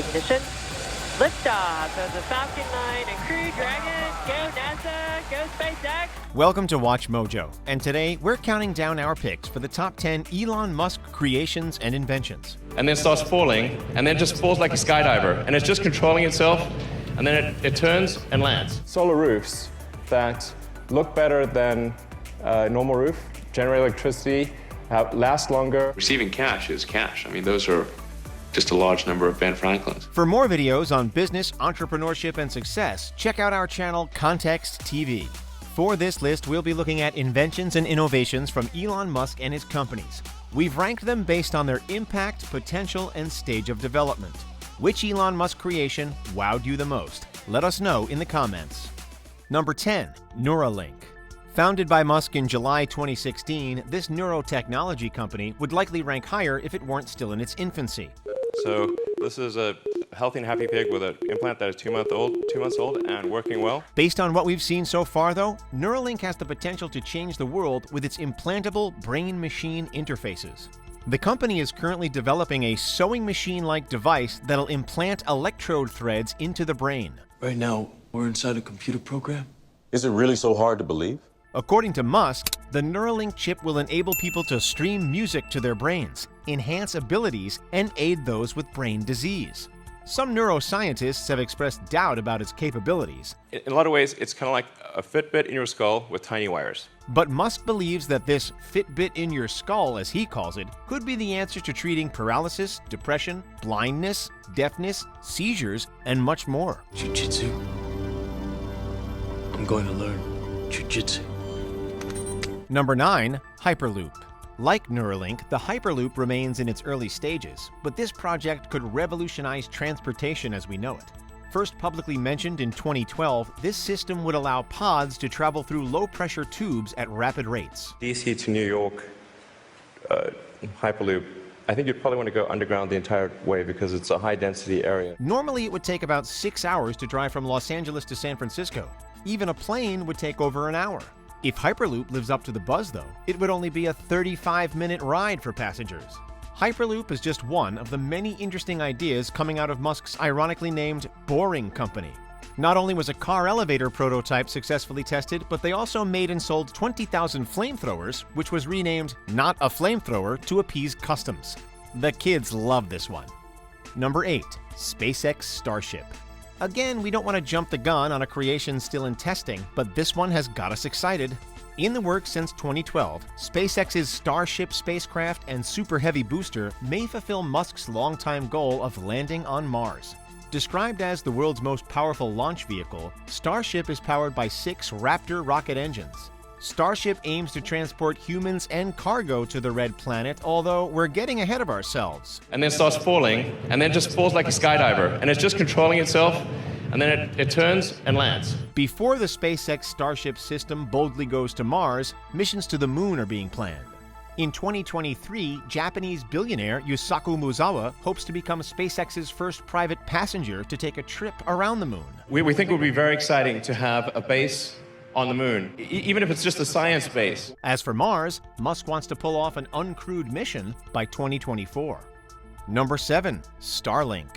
Ignition. Liftoff of the Falcon 9 and Crew Dragon. Go NASA, go SpaceX. Welcome to Watch Mojo, and today we're counting down our picks for the top 10 Elon Musk creations and inventions. And then starts falling, and then just falls like a skydiver, and it's just controlling itself, and then it turns and lands. Solar roofs that look better than a normal roof, generate electricity, last longer. Receiving cash is cash. I mean, those are just a large number of Ben Franklins. For more videos on business, entrepreneurship, and success, check out our channel Context TV. For this list, we'll be looking at inventions and innovations from Elon Musk and his companies. We've ranked them based on their impact, potential, and stage of development. Which Elon Musk creation wowed you the most? Let us know in the comments. Number 10. Neuralink. Founded by Musk in July 2016, this neurotechnology company would likely rank higher if it weren't still in its infancy. So this is a healthy and happy pig with an implant that is 2 months old and working well. Based on what we've seen so far, though, Neuralink has the potential to change the world with its implantable brain-machine interfaces. The company is currently developing a sewing machine-like device that'll implant electrode threads into the brain. Right now, we're inside a computer program. Is it really so hard to believe? According to Musk, the Neuralink chip will enable people to stream music to their brains, enhance abilities, and aid those with brain disease. Some neuroscientists have expressed doubt about its capabilities. In a lot of ways, it's kind of like a Fitbit in your skull with tiny wires. But Musk believes that this Fitbit in your skull, as he calls it, could be the answer to treating paralysis, depression, blindness, deafness, seizures, and much more. Jiu-jitsu. I'm going to learn jiu-jitsu. Number 9. Hyperloop. Like Neuralink, the Hyperloop remains in its early stages, but this project could revolutionize transportation as we know it. First publicly mentioned in 2012, this system would allow pods to travel through low-pressure tubes at rapid rates. DC to New York, Hyperloop. I think you'd probably want to go underground the entire way because it's a high-density area. Normally, it would take about 6 hours to drive from Los Angeles to San Francisco. Even a plane would take over an hour. If Hyperloop lives up to the buzz, though, it would only be a 35-minute ride for passengers. Hyperloop is just one of the many interesting ideas coming out of Musk's ironically named Boring Company. Not only was a car elevator prototype successfully tested, but they also made and sold 20,000 flamethrowers, which was renamed Not a Flamethrower to appease customs. The kids love this one. Number 8. SpaceX Starship. Again, we don't want to jump the gun on a creation still in testing, but this one has got us excited. In the works since 2012, SpaceX's Starship spacecraft and Super Heavy booster may fulfill Musk's longtime goal of landing on Mars. Described as the world's most powerful launch vehicle, Starship is powered by 6 Raptor rocket engines. Starship aims to transport humans and cargo to the Red Planet, although we're getting ahead of ourselves. And then starts falling, and then just falls like a skydiver, and it's just controlling itself, and then it turns and lands. Before the SpaceX Starship system boldly goes to Mars, missions to the Moon are being planned. In 2023, Japanese billionaire Yusaku Musawa hopes to become SpaceX's first private passenger to take a trip around the Moon. We think it would be very exciting to have a base on the Moon, even if it's just a science base. As for Mars, Musk wants to pull off an uncrewed mission by 2024. Number 7. Starlink.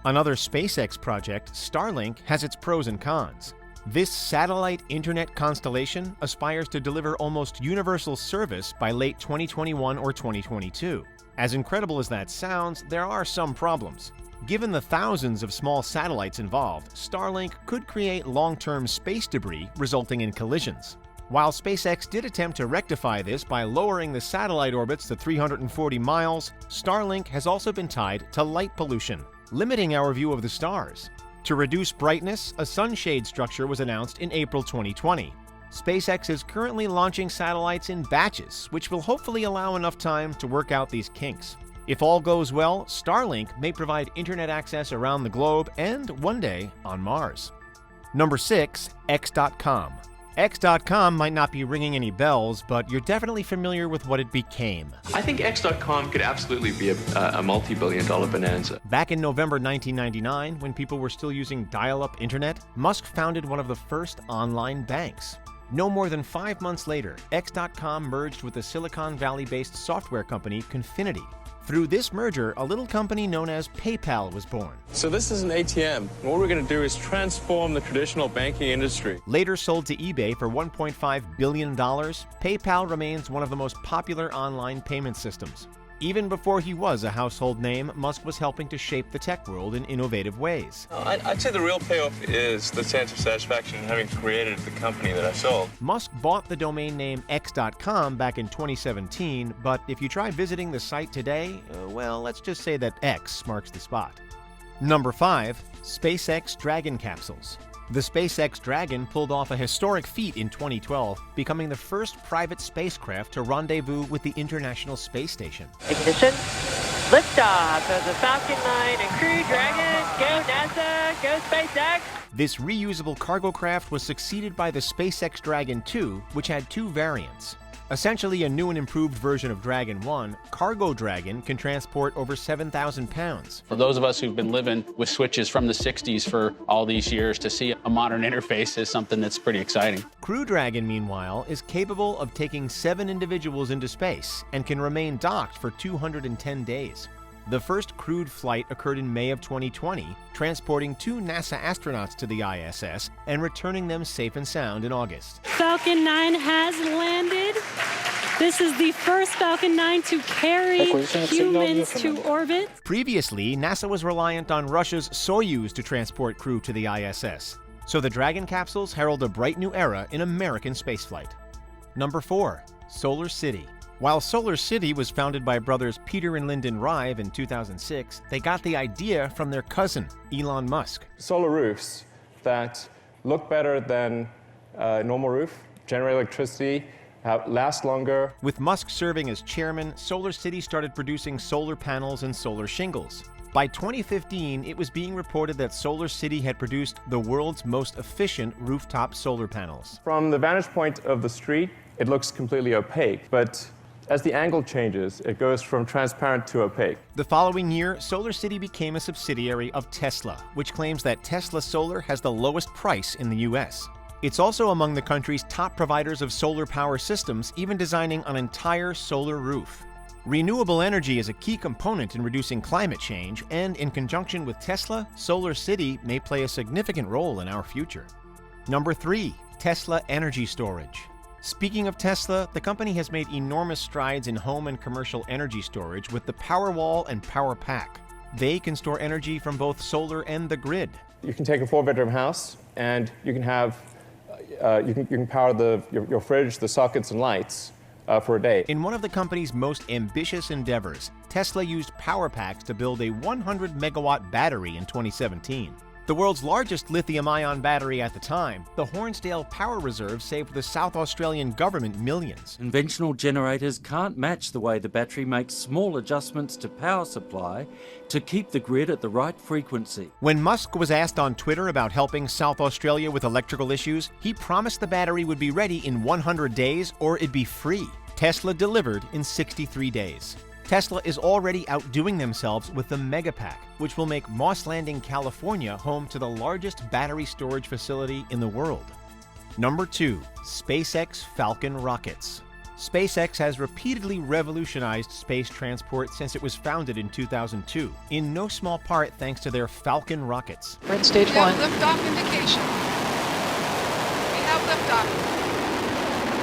Another SpaceX project, Starlink has its pros and cons. This satellite internet constellation aspires to deliver almost universal service by late 2021 or 2022. As incredible as that sounds, there are some problems. Given the thousands of small satellites involved, Starlink could create long-term space debris resulting in collisions. While SpaceX did attempt to rectify this by lowering the satellite orbits to 340 miles, Starlink has also been tied to light pollution, limiting our view of the stars. To reduce brightness, a sunshade structure was announced in April 2020. SpaceX is currently launching satellites in batches, which will hopefully allow enough time to work out these kinks. If all goes well, Starlink may provide internet access around the globe and, one day, on Mars. Number 6. Xcom. Xcom might not be ringing any bells, but you're definitely familiar with what it became. I think X.com could absolutely be a multi-billion-dollar bonanza. Back in November 1999, when people were still using dial-up internet, Musk founded one of the first online banks. No more than 5 months later, X.com merged with the Silicon Valley-based software company Confinity, Through this merger, a little company known as PayPal was born. So this is an ATM. What we're going to do is transform the traditional banking industry. Later sold to eBay for $1.5 billion, PayPal remains one of the most popular online payment systems. Even before he was a household name, Musk was helping to shape the tech world in innovative ways. I'd say the real payoff is the sense of satisfaction in having created the company that I sold. Musk bought the domain name X.com back in 2017, but if you try visiting the site today, well, let's just say that X marks the spot. Number 5. SpaceX Dragon Capsules. The SpaceX Dragon pulled off a historic feat in 2012, becoming the first private spacecraft to rendezvous with the International Space Station. Ignition. Liftoff of the Falcon 9 and Crew Dragon. Go NASA, go SpaceX. This reusable cargo craft was succeeded by the SpaceX Dragon 2, which had 2 variants. Essentially a new and improved version of Dragon 1, Cargo Dragon can transport over 7,000 pounds. For those of us who've been living with switches from the 60s for all these years, to see a modern interface is something that's pretty exciting. Crew Dragon, meanwhile, is capable of taking 7 individuals into space and can remain docked for 210 days. The first crewed flight occurred in May of 2020, transporting 2 NASA astronauts to the ISS and returning them safe and sound in August. Falcon 9 has landed. This is the first Falcon 9 to carry humans to orbit. Previously, NASA was reliant on Russia's Soyuz to transport crew to the ISS, so the Dragon capsules herald a bright new era in American spaceflight. Number 4. Solar City. While Solar City was founded by brothers Peter and Lyndon Rive in 2006, they got the idea from their cousin, Elon Musk. Solar roofs that look better than a normal roof, generate electricity, last longer. With Musk serving as chairman, Solar City started producing solar panels and solar shingles. By 2015, it was being reported that Solar City had produced the world's most efficient rooftop solar panels. From the vantage point of the street, it looks completely opaque, but as the angle changes, it goes from transparent to opaque. The following year, Solar City became a subsidiary of Tesla, which claims that Tesla Solar has the lowest price in the US. It's also among the country's top providers of solar power systems, even designing an entire solar roof. Renewable energy is a key component in reducing climate change, and in conjunction with Tesla, Solar City may play a significant role in our future. Number 3. Tesla Energy Storage. Speaking of Tesla, the company has made enormous strides in home and commercial energy storage with the Powerwall and Powerpack. They can store energy from both solar and the grid. You can take a 4-bedroom house and you can have, you can power your fridge, the sockets, and lights for a day. In one of the company's most ambitious endeavors, Tesla used Powerpacks to build a 100-megawatt battery in 2017. The world's largest lithium-ion battery at the time, the Hornsdale Power Reserve saved the South Australian government millions. Conventional generators can't match the way the battery makes small adjustments to power supply to keep the grid at the right frequency. When Musk was asked on Twitter about helping South Australia with electrical issues, he promised the battery would be ready in 100 days or it'd be free. Tesla delivered in 63 days. Tesla is already outdoing themselves with the Megapack, which will make Moss Landing, California home to the largest battery storage facility in the world. Number 2. SpaceX Falcon rockets. SpaceX has repeatedly revolutionized space transport since it was founded in 2002, in no small part thanks to their Falcon rockets. We're at stage 1. Liftoff indication. We have liftoff.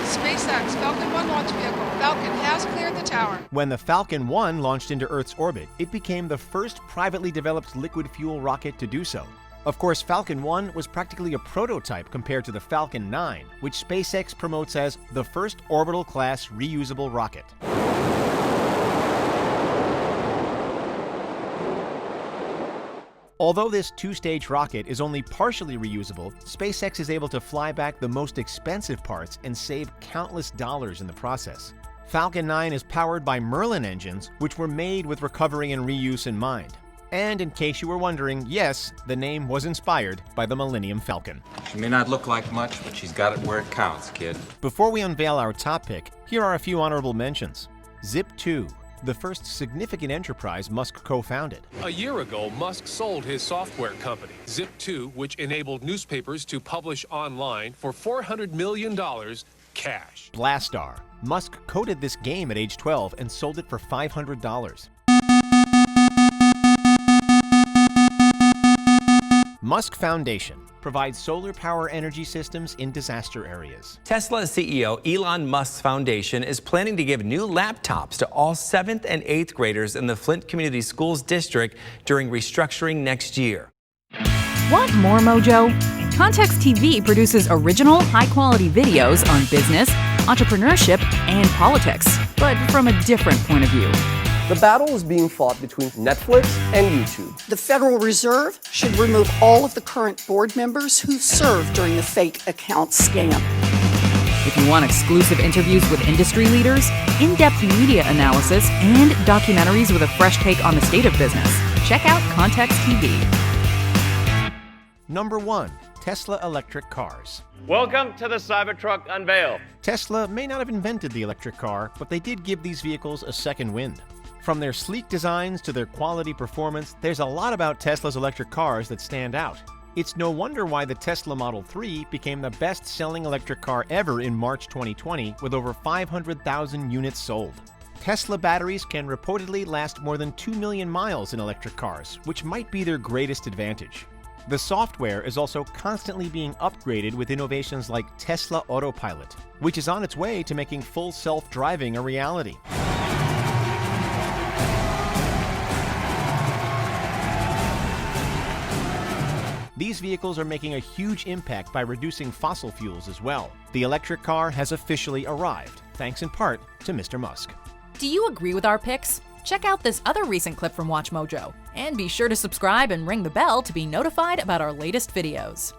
SpaceX Falcon 1 launch vehicle. Falcon has cleared the tower. When the Falcon 1 launched into Earth's orbit, it became the first privately developed liquid fuel rocket to do so. Of course, Falcon 1 was practically a prototype compared to the Falcon 9, which SpaceX promotes as the first orbital-class reusable rocket. Although this 2-stage rocket is only partially reusable, SpaceX is able to fly back the most expensive parts and save countless dollars in the process. Falcon 9 is powered by Merlin engines, which were made with recovery and reuse in mind. And in case you were wondering, yes, the name was inspired by the Millennium Falcon. She may not look like much, but she's got it where it counts, kid. Before we unveil our top pick, here are a few honorable mentions. Zip2, the first significant enterprise Musk co-founded. A year ago, Musk sold his software company, Zip2, which enabled newspapers to publish online for $400 million cash. Blastar. Musk coded this game at age 12 and sold it for $500. Musk Foundation provides solar power energy systems in disaster areas. Tesla CEO Elon Musk's foundation is planning to give new laptops to all 7th and 8th graders in the Flint Community Schools District during restructuring next year. Want more Mojo? Context TV produces original, high-quality videos on business, entrepreneurship, and politics, but from a different point of view. The battle is being fought between Netflix and YouTube. The Federal Reserve should remove all of the current board members who served during the fake account scam. If you want exclusive interviews with industry leaders, in-depth media analysis, and documentaries with a fresh take on the state of business, check out Context TV. Number 1. Tesla electric cars. Welcome to the Cybertruck unveil. Tesla may not have invented the electric car, but they did give these vehicles a second wind. From their sleek designs to their quality performance, there's a lot about Tesla's electric cars that stand out. It's no wonder why the Tesla Model 3 became the best-selling electric car ever in March 2020, with over 500,000 units sold. Tesla batteries can reportedly last more than 2 million miles in electric cars, which might be their greatest advantage. The software is also constantly being upgraded with innovations like Tesla Autopilot, which is on its way to making full self-driving a reality. These vehicles are making a huge impact by reducing fossil fuels as well. The electric car has officially arrived, thanks in part to Mr. Musk. Do you agree with our picks? Check out this other recent clip from WatchMojo, and be sure to subscribe and ring the bell to be notified about our latest videos.